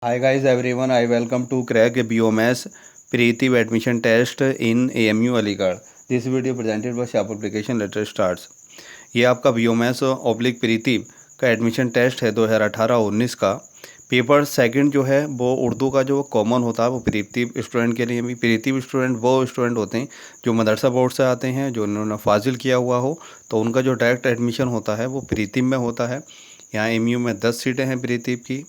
Hi guys everyone, I welcome to crack BOMS Pretiv admission test in AMU Aligarh. This video presented by Shop Application Letter Starts. ये आपका BOMS oblique प्रीतिव का admission test है 2018-19 का। Paper second जो है वो उर्दू का जो कॉमन होता है वो प्रीतिव स्टूडेंट के लिए भी। प्रीतिव स्टूडेंट वो स्टूडेंट होते हैं जो मदरसा बोर्ड से आते हैं, जो उन्होंने फाजिल किया हुआ हो, तो उनका जो डायरेक्ट एडमिशन होता है वो प्रीतिव में होता है। यहाँ AMU में 10 सीटें हैं प्रीतिव की।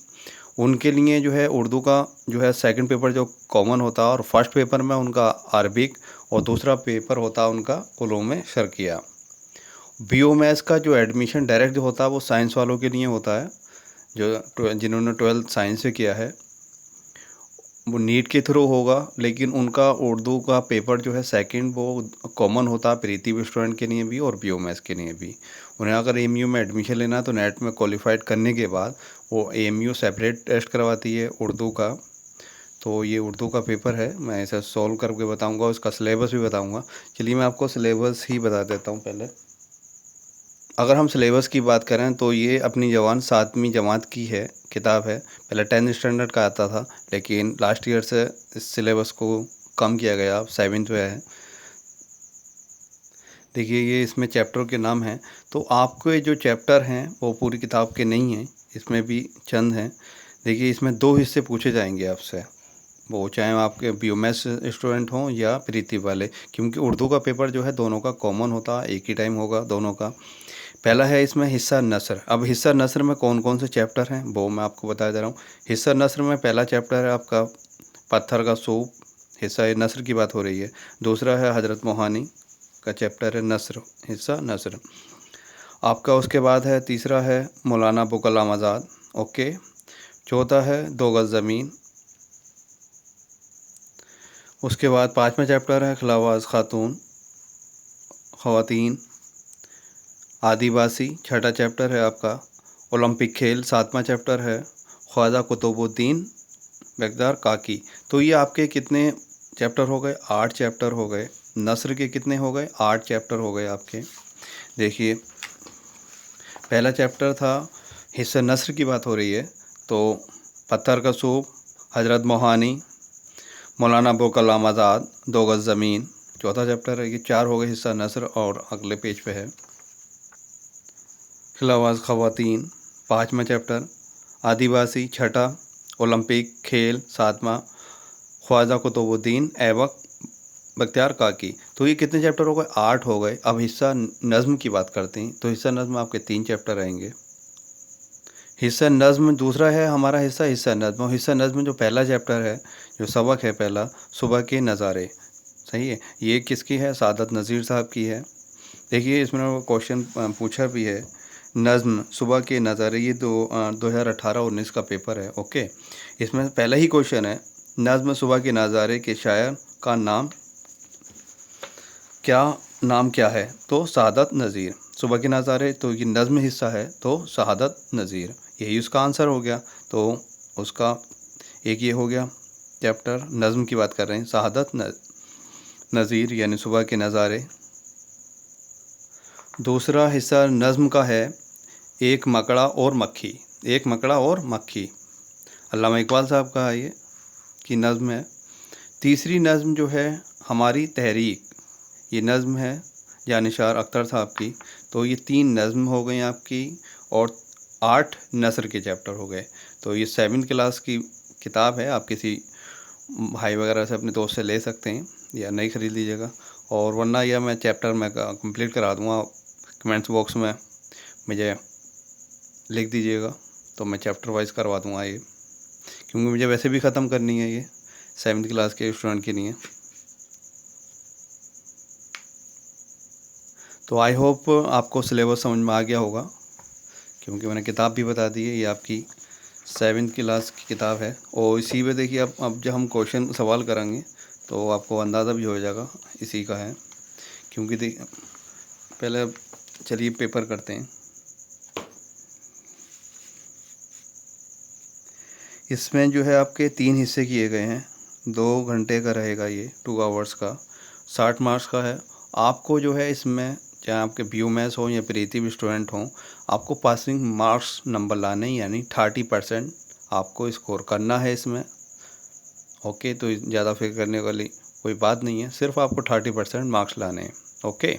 उनके लिए जो है उर्दू का जो है सेकंड पेपर जो कॉमन होता है, और फर्स्ट पेपर में उनका अरबिक और दूसरा पेपर होता है उनका उलूम शर्किया। BOMS का जो एडमिशन डायरेक्ट जो होता है वो साइंस वालों के लिए होता है, जो जिन्होंने 12th साइंस से किया है वो नीट के थ्रू होगा। लेकिन उनका उर्दू का पेपर जो है सेकंड वो कॉमन होता है प्रीति स्टूडेंट के लिए भी और BOMS के लिए भी। उन्हें अगर AMU में एडमिशन लेना है तो नेट में क्वालिफाइड करने के बाद वो AMU सेपरेट टेस्ट करवाती है उर्दू का। तो ये उर्दू का पेपर है, मैं इसे सॉल्व करके बताऊंगा, उसका सिलेबस भी बताऊंगा। चलिए मैं आपको सिलेबस ही बता देता हूँ पहले। अगर हम सिलेबस की बात करें तो ये अपनी जवान 7वीं जमात की है किताब है। पहले 10th स्टैंडर्ड का आता था, लेकिन लास्ट ईयर से इस सिलेबस को कम किया गया, अब 7th में है। देखिए ये इसमें चैप्टर के नाम हैं, तो आपके जो चैप्टर हैं वो पूरी किताब के नहीं हैं, इसमें भी चंद हैं। देखिए इसमें 2 हिस्से पूछे जाएंगे आपसे, वो चाहे आपके BOMS स्टूडेंट हों या प्रीति वाले, क्योंकि उर्दू का पेपर जो है दोनों का कॉमन होता है, एक ही टाइम होगा दोनों का। पहला है इसमें हिस्सा नस्र। अब हिस्सा नस्र में कौन कौन से चैप्टर हैं वो मैं आपको बता दे रहा हूँ। हिस्सा नस्र में पहला चैप्टर है आपका पत्थर का सूप, हिस्सा नस्र की बात हो रही है। दूसरा है हज़रत मोहानी का चैप्टर है नस्र, हिस्सा नस्र आपका। उसके बाद है तीसरा है मौलाना अबुल कलाम आज़ाद, ओके। चौथा है 2 गज़ ज़मीन। उसके बाद 5वां चैप्टर है खिलावाज खातून ख़वातीन आदिवासी। छठा चैप्टर है आपका ओलंपिक खेल। 7वां चैप्टर है ख्वाजा कुतुबुद्दीन बेगदार काकी। तो ये आपके कितने चैप्टर हो गए? 8 चैप्टर हो गए। नस्र के कितने हो गए? 8 चैप्टर हो गए आपके। देखिए पहला चैप्टर था हिस्सा नस्र की बात हो रही है, तो पत्थर का सूप, हज़रत मोहानी, मौलाना अबुल कलाम आज़ाद, 2 गज़ ज़मीन चौथा चैप्टर है। ये 4 हो गए हिस्सा नस्र। और अगले पेज पे है खिलावाज ख़वातीन, 5वां चैप्टर आदिवासी। छठा ओलंपिक खेल। 7वां ख्वाजा कुतुबुद्दीन ऐबक बख्तियार काकी। तो ये कितने चैप्टर हो गए? 8 हो गए। अब हिस्सा नज़्म की बात करते हैं, तो हिस्सा नज़्म आपके 3 चैप्टर रहेंगे। हिस्सा नज़्म दूसरा है हमारा हिस्सा नज़्म। और हिस्सा नज़्म जो पहला चैप्टर है, जो सबक है पहला, सुबह के नज़ारे, सही है। ये किसकी है? सादत नज़ीर साहब की है। देखिए इसमें वो क्वेश्चन पूछा भी है, नज़्म सुबह के नज़ारे, ये 2018-19 का पेपर है, ओके। इसमें पहला ही क्वेश्चन है, नज़्म सुबह के नज़ारे के शायर का नाम क्या है? तो शहादत नज़ीर। सुबह के नज़ारे तो ये नज़्म हिस्सा है, तो शहादत नज़ीर, यही उसका आंसर हो गया। तो उसका एक ये हो गया चैप्टर, नज़्म की बात कर रहे हैं, शहादत नज़ीर यानी सुबह के नज़ारे। दूसरा हिस्सा नज़्म का है एक मकड़ा और मक्खी। एक मकड़ा और मक्खी अल्लामा इकबाल साहब का है ये की नज़्म है। तीसरी नज़्म जो है हमारी तहरीक, ये नज़्म है जानिशार अख्तर साहब की। तो ये 3 नज़्म हो गई आपकी और 8 नसर के चैप्टर हो गए। तो ये 7th क्लास की किताब है, आप किसी भाई वगैरह से अपने दोस्त से ले सकते हैं या नहीं ख़रीद लीजिएगा। और वरना यह मैं चैप्टर में कंप्लीट करा दूँगा, कमेंट्स बॉक्स में मुझे लिख दीजिएगा, तो मैं चैप्टर वाइज करवा दूँगा ये, क्योंकि मुझे वैसे भी ख़त्म करनी है ये 7th क्लास के स्टूडेंट के लिए। तो आई होप आपको सिलेबस समझ में आ गया होगा, क्योंकि मैंने किताब भी बता दी है, ये आपकी 7th क्लास की किताब है। और इसी में देखिए अब जब हम क्वेश्चन सवाल करेंगे तो आपको अंदाज़ा भी हो जाएगा इसी का है, क्योंकि पहले चलिए पेपर करते हैं। इसमें जो है आपके 3 हिस्से किए गए हैं, 2 घंटे का रहेगा ये, 2 आवर्स का, 60 मार्क्स का है। आपको जो है इसमें चाहे आपके BOMS हो या प्रीति स्टूडेंट हों, आपको पासिंग मार्क्स नंबर लाने, यानी 30% आपको स्कोर करना है इसमें। ओके, तो ज़्यादा फिक्र करने वाली कोई बात नहीं है, सिर्फ आपको 30% मार्क्स लाने हैं। ओके,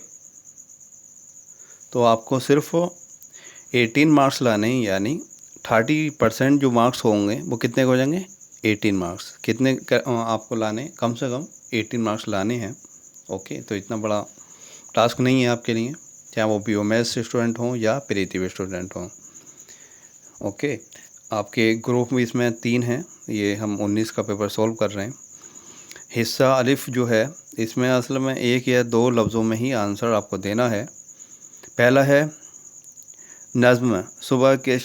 तो आपको सिर्फ 18 मार्क्स लाने हैं, यानी 30% जो मार्क्स होंगे वो कितने हो जाएंगे, 18 मार्क्स। कितने आपको लाने, कम से कम 18 मार्क्स लाने हैं। ओके, तो इतना बड़ा टास्क नहीं है आपके लिए, चाहे वो बीओएमएस स्टूडेंट हों या प्रीति स्टूडेंट हों। ओके, आपके ग्रुप में इसमें 3 हैं, ये हम 19 का पेपर सॉल्व कर रहे हैं। हिस्सा अलिफ जो है, इसमें असल में 1 या 2 लफ्ज़ों में ही आंसर आपको देना है। पहला है नज़्म, सुबह के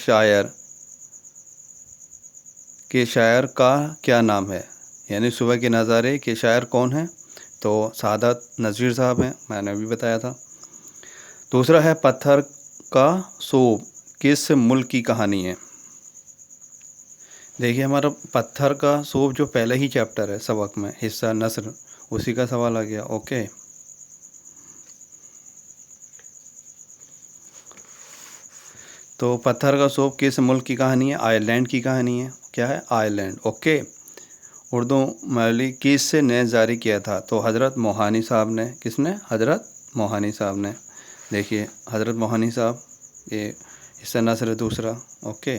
शायर का क्या नाम है, यानी सुबह के नज़ारे के शायर कौन हैं, तो सादत नज़ीर साहब हैं, मैंने अभी बताया था। दूसरा है पत्थर का सूप किस मुल्क की कहानी है। देखिए, हमारा पत्थर का सूप जो पहले ही चैप्टर है सबक में, हिस्सा नस्र, उसी का सवाल आ गया। ओके, तो पत्थर का सूप किस मुल्क की कहानी है, आयरलैंड की कहानी है। क्या है, आयरलैंड। ओके, उर्दू मौली किसने जारी किया था, तो हज़रत मोहानी साहब ने। किसने, हज़रत मोहानी साहब ने। देखिए, हज़रत मोहानी साहब, ये हिस्सा नस्र दूसरा। ओके,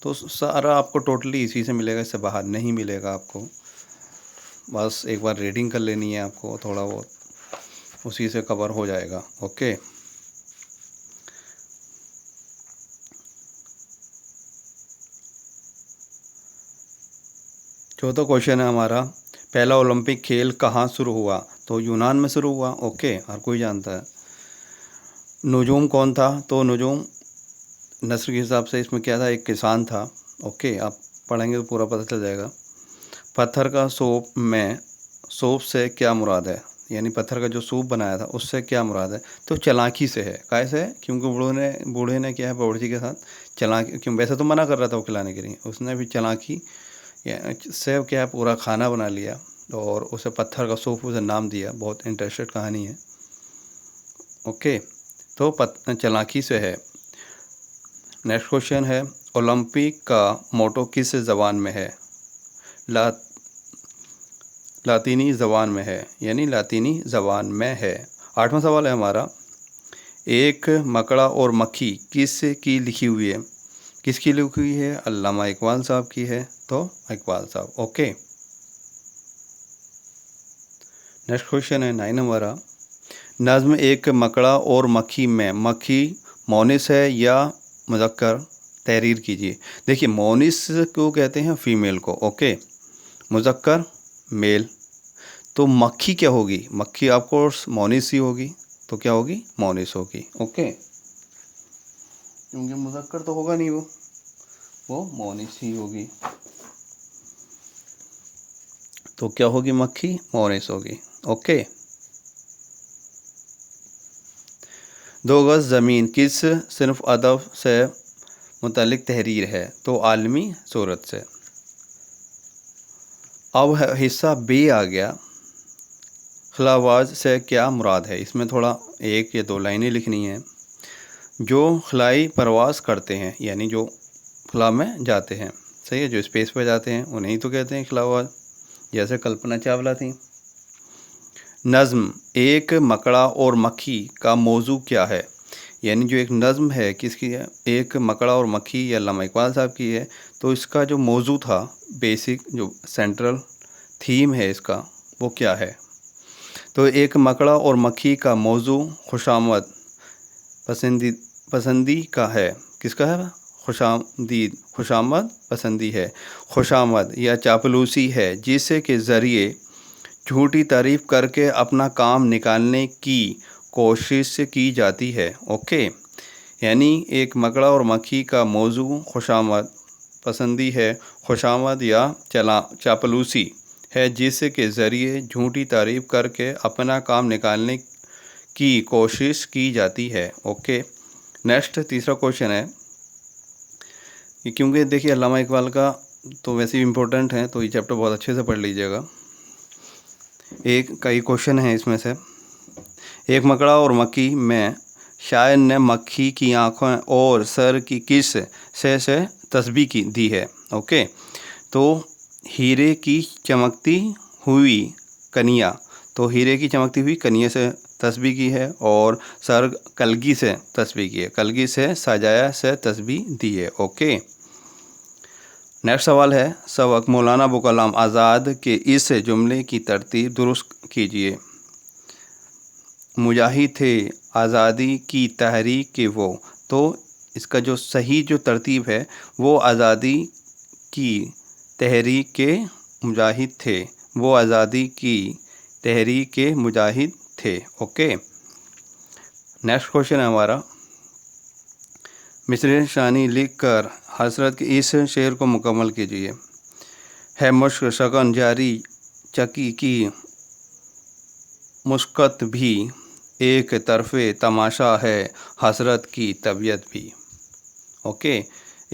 तो सारा आपको टोटली इसी से मिलेगा, इससे बाहर नहीं मिलेगा आपको। बस एक बार रीडिंग कर लेनी है आपको, थोड़ा बहुत उसी से कवर हो जाएगा। ओके, चौथा क्वेश्चन है हमारा, पहला ओलंपिक खेल कहाँ शुरू हुआ, तो यूनान में शुरू हुआ। ओके, हर कोई जानता है। नजूम कौन था, तो नजूम नस्र के हिसाब से इसमें क्या था, एक किसान था। ओके, आप पढ़ेंगे तो पूरा पता चल जाएगा। पत्थर का सूप में सूप से क्या मुराद है, यानी पत्थर का जो सूप बनाया था उससे क्या मुराद है, तो चालाकी से है। कैसे है, क्योंकि बूढ़े ने क्या है, बावर्ची के साथ चालाकी, क्यों, वैसे तो मना कर रहा था वो खिलाने के लिए, उसने भी चालाकी से क्या है, पूरा खाना बना लिया और उसे पत्थर का सूप उसे नाम दिया। बहुत इंटरेस्टेड कहानी है। ओके, तो चालाकी से है। नेक्स्ट क्वेश्चन है, ओलंपिक का मोटो किस ज़बान में है, लातीनी ज़बान में है, यानी लातीनी ज़बान में है। 8वां सवाल है हमारा, एक मकड़ा और मक्खी किस की लिखी हुई है, किसकी लिखी हुई है, अल्लामा इकबाल साहब की है, तो इकबाल साहब। ओके, नेक्स्ट क्वेश्चन है 9 हमारा, नज़्म एक मकड़ा और मक्खी में, मक्खी मोनिस है या मुज़क्कर, तहरीर कीजिए। देखिए, मोनिस को कहते हैं फीमेल को। ओके, मुज़क्कर मेल, तो मक्खी क्या होगी, मक्खी आपको मोनिस ही होगी, तो क्या होगी, मोनिस होगी। ओके, क्योंकि मुज़क्कर तो होगा नहीं, वो मोनिस ही होगी, तो क्या होगी, मक्खी मोनिस होगी। ओके, 2 गज़ ज़मीन किस सिर्फ अदब से मुतल्लिक तहरीर है, तो आलमी सूरत से। अब हिस्सा बी आ गया, खलावाज से क्या मुराद है, इसमें थोड़ा 1 या 2 लाइनें लिखनी हैं। जो खलाई परवास करते हैं, यानी जो खला में जाते हैं, सही है, जो स्पेस पर जाते हैं उन्हें तो कहते हैं खलावाज, जैसे कल्पना चावला थी। नज़्म एक मकड़ा और मक्खी का मौजू क्या है, यानी जो एक नज़्म है किसकी है, एक मकड़ा और मक्खी, या अल्लामा इकबाल साहब की है, तो इसका जो मौजू था, बेसिक जो सेंट्रल थीम है इसका, वो क्या है, तो एक मकड़ा और मक्खी का मौजू खुशामद पसंदी का है। किसका है, खुशामद पसंदी है, खुशामद या चापलूसी है, जिससे के ज़रिए झूठी तारीफ़ करके अपना काम निकालने की कोशिश की जाती है। ओके, यानी एक मकड़ा और मक्खी का मौजू खुशामद पसंदी है, खुशामद या चापलूसी है, जिसके ज़रिए झूठी तारीफ़ करके अपना काम निकालने की कोशिश की जाती है। ओके, नेक्स्ट तीसरा क्वेश्चन है, क्योंकि देखिए अल्लामा इकबाल का तो वैसे ही इम्पोर्टेंट है, तो ये चैप्टर बहुत अच्छे से पढ़ लीजिएगा। कई क्वेश्चन हैं इसमें से। एक मकड़ा और मक्खी में शायर ने मक्खी की आँखों और सर की किस से तस्बीह की दी है, ओके, तो हीरे की चमकती हुई कनिया, तो हीरे की चमकती हुई कनिया से तस्बीह की है, और सर कलगी से तस्बीह की है, कलगी से सजाया से तस्बीह दी है। ओके, नेक्स्ट सवाल है सबक मौलाना अबू कलाम आज़ाद के इस जुमले की तरतीब दुरुस्त कीजिए। मुजाहिद थे आज़ादी की तहरीक के वो, तो इसका जो सही जो तरतीब है वो आज़ादी की तहरीक के मुजाहिद थे, वो आज़ादी की तहरीक के मुजाहिद थे। ओके, नेक्स्ट क्वेश्चन है हमारा, मिसरे शानी लिख कर हसरत के इस शेर को मुकम्मल कीजिए। है मुश्क शगन जारी चकी की मुस्कत भी, एक तरफ़े तमाशा है हसरत की तबीयत भी। ओके,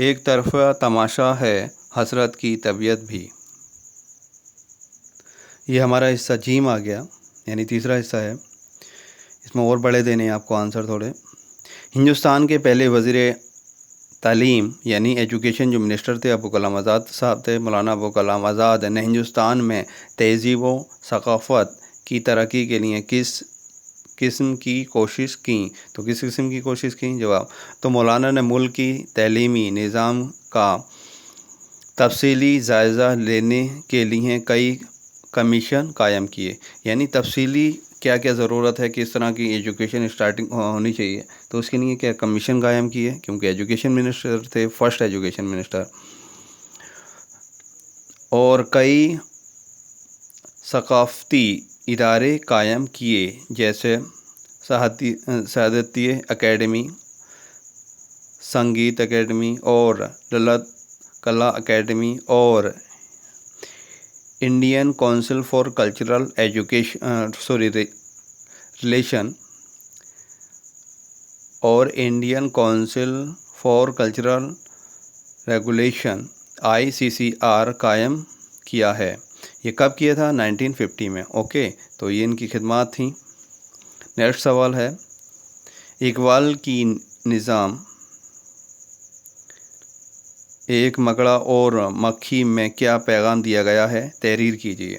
एक तरफ़ा तमाशा है हसरत की तबीयत भी। ये हमारा हिस्सा जीम आ गया, यानी तीसरा हिस्सा है। इसमें और बड़े देने हैं आपको आंसर थोड़े। हिंदुस्तान के पहले वज़ीर तालीम यानी एजुकेशन जो मिनिस्टर थे अबू कलाम आज़ाद साहब थे, मौलाना अबू कलाम आज़ाद ने हिंदुस्तान में तहज़ीब व सक़ाफ़त की तरक्की के लिए किस किस्म की कोशिश की, तो किस किस्म की कोशिश की? जवाब, तो मौलाना ने मुल्क की तलीमी निज़ाम का तफसीली जायज़ा लेने के लिए कई कमीशन कायम किए, यानी तफसीली क्या क्या ज़रूरत है, किस तरह की एजुकेशन स्टार्टिंग होनी चाहिए, तो उसके लिए क्या कमीशन कायम किए, क्योंकि एजुकेशन मिनिस्टर थे, फर्स्ट एजुकेशन मिनिस्टर। और कई सकाफ़ती इदारे कायम किए, जैसे सहादती एकेडमी, संगीत एकेडमी और ललित कला एकेडमी और Indian council for cultural education relation और Indian council for cultural regulation ICCR कायम किया है। ये कब किया था? 1950 में। ओके, तो ये इनकी खिदमत थी। नेक्स्ट सवाल है, इकबाल की निज़ाम एक मकड़ा और मक्खी में क्या पैगाम दिया गया है, तहरीर कीजिए।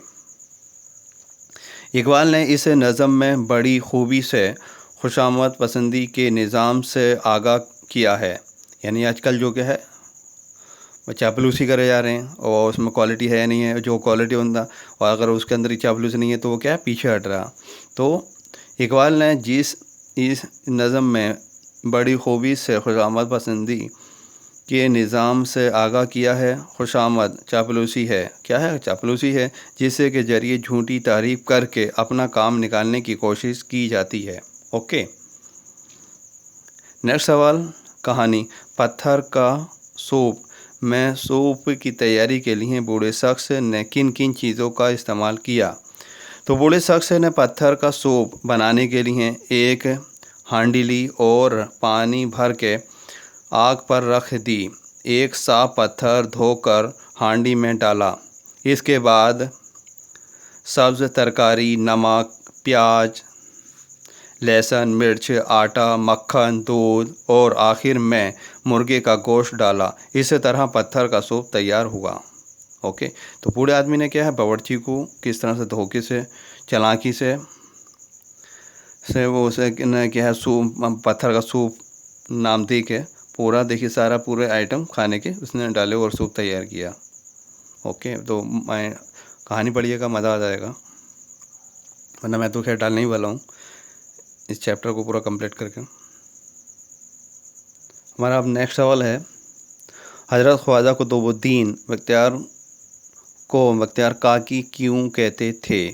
इकबाल ने इस नज़म में बड़ी खूबी से खुशामद पसंदी के निज़ाम से आगाह किया है, यानी आजकल जो क्या है चापलूसी करे जा रहे हैं और उसमें क्वालिटी है नहीं है, जो क्वालिटी बंदा और अगर उसके अंदर ही चापलूसी नहीं है तो वो क्या है, पीछे हट रहा। तो इकबाल ने इस नज़म में बड़ी खूबी से खुशामद पसंदी के निज़ाम से आगाह किया है। खुशामद चापलूसी है, क्या है? चापलूसी है, जिससे के ज़रिए झूठी तारीफ़ करके अपना काम निकालने की कोशिश की जाती है। ओके, नेक्स्ट सवाल, कहानी पत्थर का सूप में सूप की तैयारी के लिए बूढ़े शख्स ने किन किन चीज़ों का इस्तेमाल किया? तो बूढ़े शख्स ने पत्थर का सूप बनाने के लिए एक हांडी ली और पानी भर के आग पर रख दी। एक साफ पत्थर धोकर हांडी में डाला। इसके बाद सब्ज़ तरकारी, नमक, प्याज, लहसुन, मिर्च, आटा, मक्खन, दूध और आखिर में मुर्गे का गोश्त डाला। इस तरह पत्थर का सूप तैयार हुआ। ओके, तो बूढ़े आदमी ने क्या है, बावर्ची को किस तरह से धोखे से चालाकी से वो उसे क्या है सूप, पत्थर का सूप नाम दे के पूरा देखिए सारा पूरे आइटम खाने के उसने डाले और सूप तैयार किया। ओके, तो मैं कहानी पढ़िएगा, मज़ा आ जाएगा, वरना मैं तो खैर डालने ही वाला हूँ इस चैप्टर को पूरा कंप्लीट करके। हमारा अब नेक्स्ट सवाल है, हज़रत ख्वाजा कुतुबुद्दीन बख्तियार काकी क्यों कहते थे?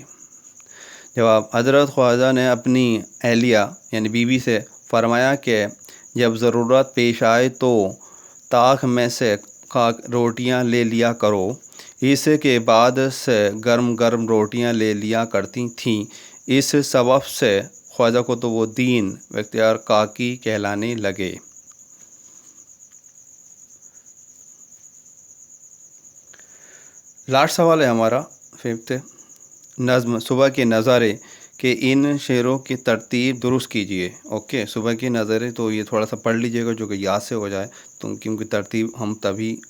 जवाब, हज़रत ख्वाजा ने अपनी अहलिया यानी बीवी से फरमाया कि जब ज़रूरत पेश आए तो ताक में से रोटियां ले लिया करो। इसके बाद से गर्म गर्म रोटियां ले लिया करती थीं। इस सबब से ख्वाजा कुतुबुद्दीन बख्तियार काकी कहलाने लगे। लास्ट सवाल है हमारा फिफ्थ, नज़्म सुबह के नज़ारे के इन शेरों की तरतीब दुरुस्त कीजिए। ओके, सुबह के नज़ारे तो ये थोड़ा सा पढ़ लीजिएगा जो कि याद से हो जाए, तो क्योंकि तरतीब हम तभी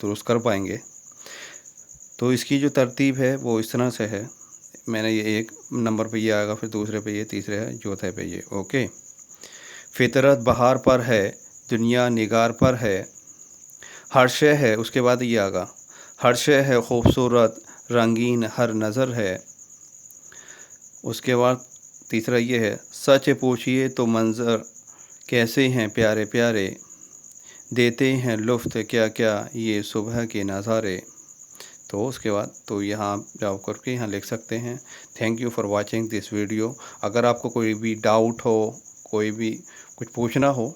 दुरुस्त कर पाएंगे। तो इसकी जो तरतीब है वो इस तरह से है, मैंने ये एक नंबर पे ये आएगा, फिर दूसरे पे ये, तीसरे है, चौथे पे ये। ओके। फितरत बहार पर है, दुनिया निगार पर है, हर शय है, उसके बाद ये आगा, हर शय है खूबसूरत रंगीन हर नज़र है। उसके बाद तीसरा ये है, सच पूछिए तो मंज़र कैसे हैं प्यारे प्यारे, देते हैं लुफ्त क्या क्या ये सुबह के नज़ारे। तो उसके बाद तो यहाँ जाओ करके यहाँ लिख सकते हैं। Thank you for watching this video. अगर आपको कोई भी डाउट हो, कोई भी कुछ पूछना हो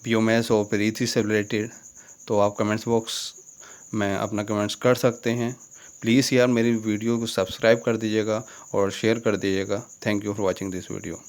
बीओएमएस और प्रीति से रिलेटेड, तो आप कमेंट्स बॉक्स में अपना कमेंट्स कर सकते हैं। प्लीज़ यार मेरी वीडियो को सब्सक्राइब कर दीजिएगा और शेयर कर दीजिएगा। Thank you for watching this video.